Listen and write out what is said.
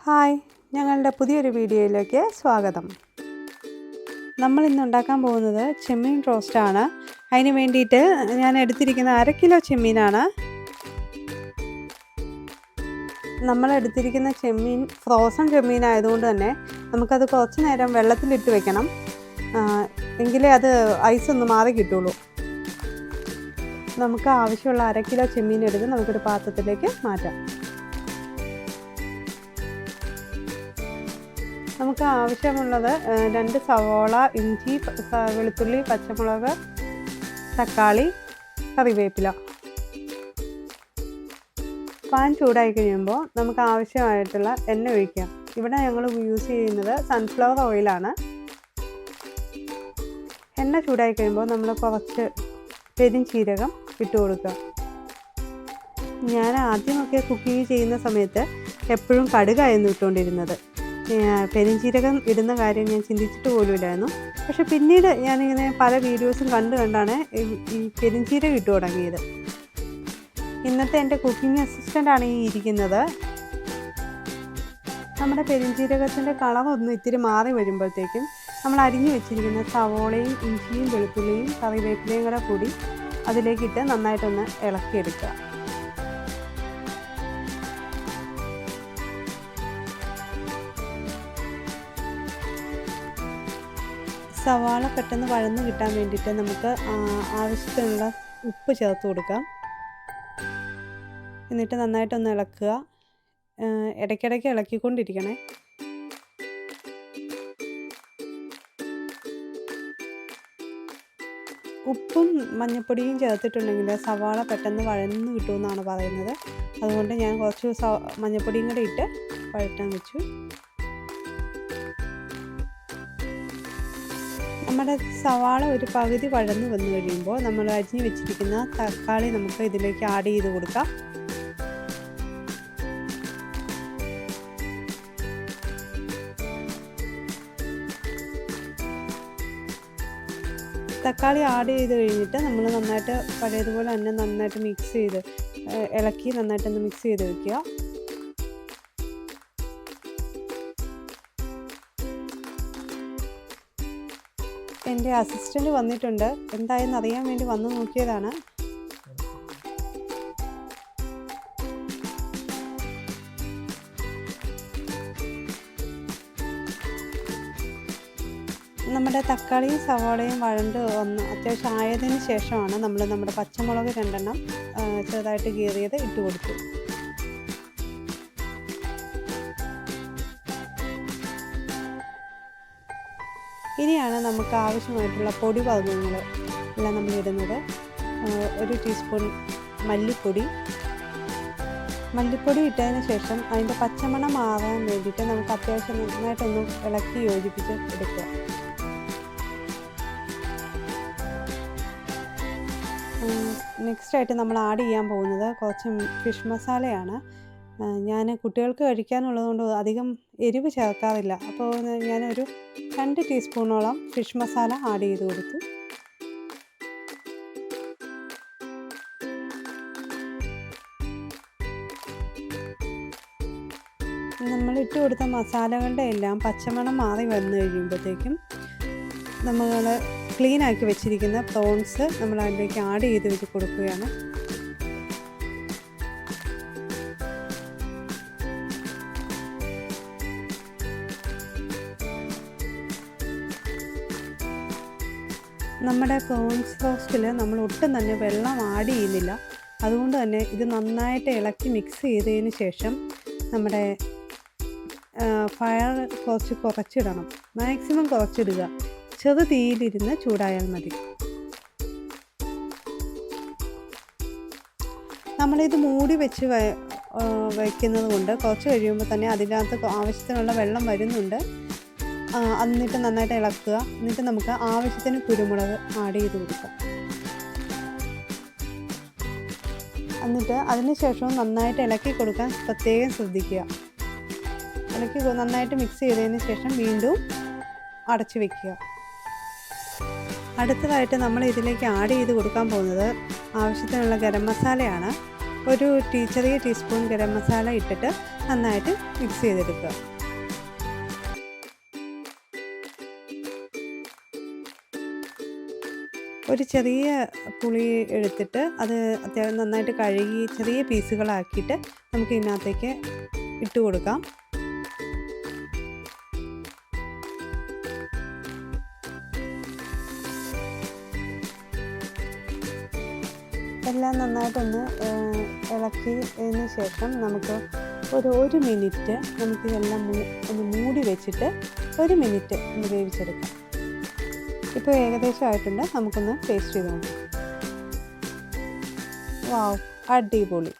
Hi, ഞങ്ങളുടെ പുതിയൊരു വീഡിയോയിലേക്ക് സ്വാഗതം. നമ്മൾ ഇന്ന് ഉണ്ടാക്കാൻ പോകുന്നത് ചെമ്മീൻ റോസ്റ്റാണ്. അതിന് വേണ്ടിയിട്ട് ഞാൻ എടുത്തിരിക്കുന്ന 1/2 കിലോ ചെമ്മീനാണ്. നമ്മൾ എടുത്തിരിക്കുന്ന ചെമ്മീൻ ഫ്രോസൺ ചെമ്മീൻ ആയതുകൊണ്ട് തന്നെ നമുക്കത് കുറച്ച് നേരം വെള്ളത്തിലിട്ട് വെക്കണം, എങ്കിലേ അത് ഐസൊന്ന് മാറി കിട്ടുള്ളൂ. നമുക്ക് ആവശ്യമുള്ള 1/2 കിലോ ചെമ്മീൻ എടുത്ത് നമുക്കൊരു പാത്രത്തിലേക്ക് മാറ്റാം. നമുക്ക് ആവശ്യമുള്ളത് 2 സവോള, ഇഞ്ചി, വെളുത്തുള്ളി, പച്ചമുളക്, തക്കാളി, കറിവേപ്പില. പാൻ ചൂടായി കഴിയുമ്പോൾ നമുക്ക് ആവശ്യമായിട്ടുള്ള എണ്ണ ഒഴിക്കാം. ഇവിടെ ഞങ്ങൾ യൂസ് ചെയ്യുന്നത് സൺഫ്ലവർ ഓയിലാണ്. എണ്ണ ചൂടായി കഴിയുമ്പോൾ നമ്മൾ കുറച്ച് പെരുംജീരകം ഇട്ട് കൊടുക്കുക. ഞാൻ ആദ്യമൊക്കെ കുക്കിംഗ് ചെയ്യുന്ന സമയത്ത് എപ്പോഴും കടുകായിരുന്നു ഇട്ടുകൊണ്ടിരുന്നത്. പെരുംജീരകം ഇടുന്ന കാര്യം ഞാൻ ചിന്തിച്ചിട്ട് പോലുമില്ലായിരുന്നു. പക്ഷെ പിന്നീട് ഞാനിങ്ങനെ പല വീഡിയോസും കണ്ടാണ് ഈ പെരുംജീരകം ഇട്ട് തുടങ്ങിയത്. ഇന്നത്തെ എൻ്റെ കുക്കിംഗ് അസിസ്റ്റൻ്റാണ് ഈ ഇരിക്കുന്നത്. നമ്മുടെ പെരുംജീരകത്തിൻ്റെ കളറൊന്ന് ഇത്തിരി മാറി വരുമ്പോഴത്തേക്കും നമ്മൾ അരിഞ്ഞു വെച്ചിരിക്കുന്ന സവോളയും ഇഞ്ചിയും വെളുത്തുള്ളിയും കറിവേപ്പിലയും കൂടെ കൂടി അതിലേക്കിട്ട് നന്നായിട്ടൊന്ന് ഇളക്കിയെടുക്കുക. സവാള പെട്ടെന്ന് വഴന്ന് കിട്ടാൻ വേണ്ടിയിട്ട് നമുക്ക് ആവശ്യത്തിനുള്ള ഉപ്പ് ചേർത്ത് കൊടുക്കാം. എന്നിട്ട് നന്നായിട്ടൊന്ന് ഇളക്കുക. ഇടയ്ക്കിടയ്ക്ക് ഇളക്കിക്കൊണ്ടിരിക്കണേ. ഉപ്പും മഞ്ഞൾപ്പൊടിയും ചേർത്തിട്ടുണ്ടെങ്കിൽ സവാള പെട്ടെന്ന് വഴന്ന് കിട്ടുമെന്നാണ് പറയുന്നത്. അതുകൊണ്ട് ഞാൻ കുറച്ച് മഞ്ഞൾപ്പൊടിയും കൂടെ ഇട്ട് വഴറ്റാൻ വെച്ചു. നമ്മുടെ സവാള ഒരു പകുതി വഴന്ന് വന്നു കഴിയുമ്പോൾ നമ്മൾ അരിഞ്ഞ് വെച്ചിരിക്കുന്ന തക്കാളി നമുക്ക് ഇതിലേക്ക് ആഡ് ചെയ്ത് കൊടുക്കാം. തക്കാളി ആഡ് ചെയ്ത് കഴിഞ്ഞിട്ട് നമ്മൾ നന്നായിട്ട് പഴയതുപോലെ തന്നെ നന്നായിട്ട് മിക്സ് ചെയ്ത് ഇളക്കി നന്നായിട്ടൊന്ന് മിക്സ് ചെയ്ത് വയ്ക്കുക. എൻ്റെ അസിസ്റ്റൻ്റ് വന്നിട്ടുണ്ട്. എന്തായെന്ന് അറിയാൻ വേണ്ടി വന്ന് നോക്കിയതാണ്. നമ്മുടെ തക്കാളിയും സവാളയും വഴണ്ട് വന്ന് അത്യാവശ്യം ആയതിന് ശേഷമാണ് നമ്മൾ നമ്മുടെ പച്ചമുളക് 2 എണ്ണം ചെറുതായിട്ട് കീറിയത് ഇട്ട് കൊടുത്തു. ഇനിയാണ് നമുക്ക് ആവശ്യമായിട്ടുള്ള പൊടി വർഗ്ഗങ്ങൾ എല്ലാം നമ്മൾ ഇടുന്നത്. 1 ടീസ്പൂൺ മല്ലിപ്പൊടി ഇട്ടതിന് ശേഷം അതിൻ്റെ പച്ചമണം മാറാൻ വേണ്ടിയിട്ട് നമുക്ക് അത്യാവശ്യം നന്നായിട്ടൊന്ന് ഇളക്കി യോജിപ്പിച്ച് എടുക്കുക. നെക്സ്റ്റായിട്ട് നമ്മൾ ആഡ് ചെയ്യാൻ പോകുന്നത് കുറച്ച് ഫിഷ് മസാലയാണ്. ഞാൻ കുട്ടികൾക്ക് കഴിക്കാനുള്ളതുകൊണ്ട് അധികം എരിവ് ചേർക്കാറില്ല. അപ്പോൾ ഞാനൊരു 2 ടീസ്പൂണോളം ഫിഷ് മസാല ആഡ് ചെയ്ത് കൊടുത്തു. നമ്മൾ ഇട്ട് കൊടുത്ത മസാലകളുടെ എല്ലാം പച്ചമണം മാറി വന്നു കഴിയുമ്പോഴത്തേക്കും നമ്മൾ ക്ലീനാക്കി വെച്ചിരിക്കുന്ന പ്രോൺസ് നമ്മൾ അതിലേക്ക് ആഡ് ചെയ്ത് വെച്ച് കൊടുക്കുകയാണ്. നമ്മുടെ പ്രോൺസ് റോസ്റ്റിൽ നമ്മൾ ഒട്ടും തന്നെ വെള്ളം ആഡ് ചെയ്യുന്നില്ല. അതുകൊണ്ട് തന്നെ ഇത് നന്നായിട്ട് ഇളക്കി മിക്സ് ചെയ്തതിന് ശേഷം നമ്മുടെ ഫയർ കുറച്ചിടണം. മാക്സിമം കുറച്ചിടുക. ചെറു തീയിലിരുന്ന് ചൂടായാൽ മതി. നമ്മളിത് മൂടി വെച്ച് വയ്ക്കുന്നത് കൊണ്ട് കുറച്ച് കഴിയുമ്പോൾ തന്നെ അതിനകത്ത് ആവശ്യത്തിനുള്ള വെള്ളം വരുന്നുണ്ട്. എന്നിട്ട് നന്നായിട്ട് ഇളക്കുക. എന്നിട്ട് നമുക്ക് ആവശ്യത്തിന് കുരുമുളക് ആഡ് ചെയ്ത് കൊടുക്കാം. എന്നിട്ട് അതിന് ശേഷവും നന്നായിട്ട് ഇളക്കി കൊടുക്കാൻ പ്രത്യേകം ശ്രദ്ധിക്കുക. ഇളക്കി നന്നായിട്ട് മിക്സ് ചെയ്തതിന് ശേഷം വീണ്ടും അടച്ചു വയ്ക്കുക. അടുത്തതായിട്ട് നമ്മൾ ഇതിലേക്ക് ആഡ് ചെയ്ത് കൊടുക്കാൻ പോകുന്നത് ആവശ്യത്തിനുള്ള ഗരം മസാലയാണ്. ഒരു ചെറിയ ടീസ്പൂൺ ഗരം മസാല ഇട്ടിട്ട് നന്നായിട്ട് മിക്സ് ചെയ്തെടുക്കുക. ഒരു ചെറിയ പുളി എടുത്തിട്ട് അത് അത്യാവശ്യം നന്നായിട്ട് കഴുകി ചെറിയ പീസുകളാക്കിയിട്ട് നമുക്ക് ഇതിനകത്തേക്ക് ഇട്ട് കൊടുക്കാം. എല്ലാം നന്നായിട്ടൊന്ന് ഇളക്കിയതിന് ശേഷം നമുക്ക് ഒരു മിനിറ്റ് നമുക്ക് ഇതെല്ലാം ഒന്ന് മൂടി വെച്ചിട്ട് 1 മിനിറ്റ് ഒന്ന് വേവിച്ചെടുക്കാം. ഇപ്പോൾ ഏകദേശം ആയിട്ടുണ്ട്. നമുക്കൊന്ന് ടേസ്റ്റ് ചെയ്ത് നോക്കാം. വാവ്, അടിപൊളി.